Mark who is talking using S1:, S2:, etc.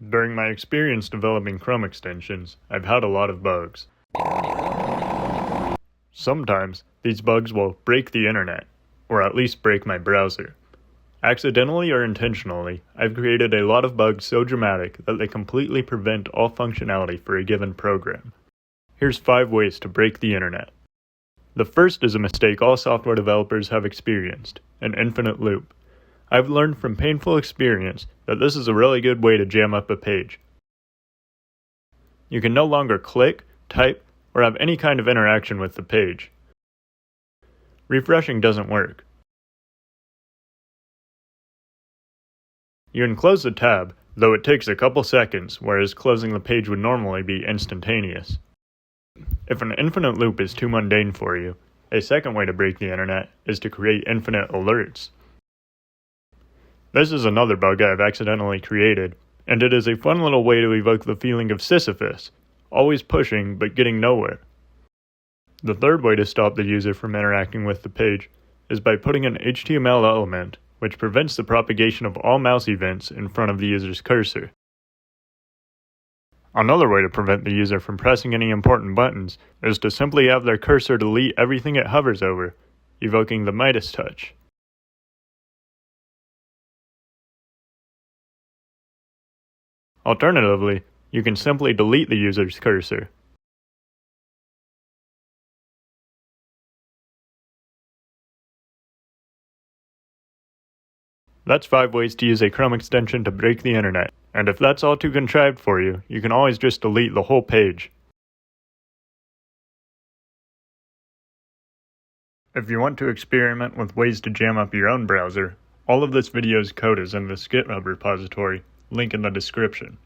S1: During my experience developing Chrome extensions, I've had a lot of bugs. Sometimes, these bugs will break the internet, or at least break my browser. Accidentally or intentionally, I've created a lot of bugs so dramatic that they completely prevent all functionality for a given program. Here's 5 ways to break the internet. The first is a mistake all software developers have experienced, an infinite loop. I've learned from painful experience that this is a really good way to jam up a page. You can no longer click, type, or have any kind of interaction with the page. Refreshing doesn't work. You can close the tab, though it takes a couple seconds, whereas closing the page would normally be instantaneous. If an infinite loop is too mundane for you, a second way to break the internet is to create infinite alerts. This is another bug I've accidentally created, and it is a fun little way to evoke the feeling of Sisyphus, always pushing but getting nowhere. The third way to stop the user from interacting with the page is by putting an HTML element which prevents the propagation of all mouse events in front of the user's cursor. Another way to prevent the user from pressing any important buttons is to simply have their cursor delete everything it hovers over, evoking the Midas touch. Alternatively, you can simply delete the user's cursor. That's 5 ways to use a Chrome extension to break the internet, and if that's all too contrived for you, you can always just delete the whole page. If you want to experiment with ways to jam up your own browser, all of this video's code is in this GitHub repository, link in the description.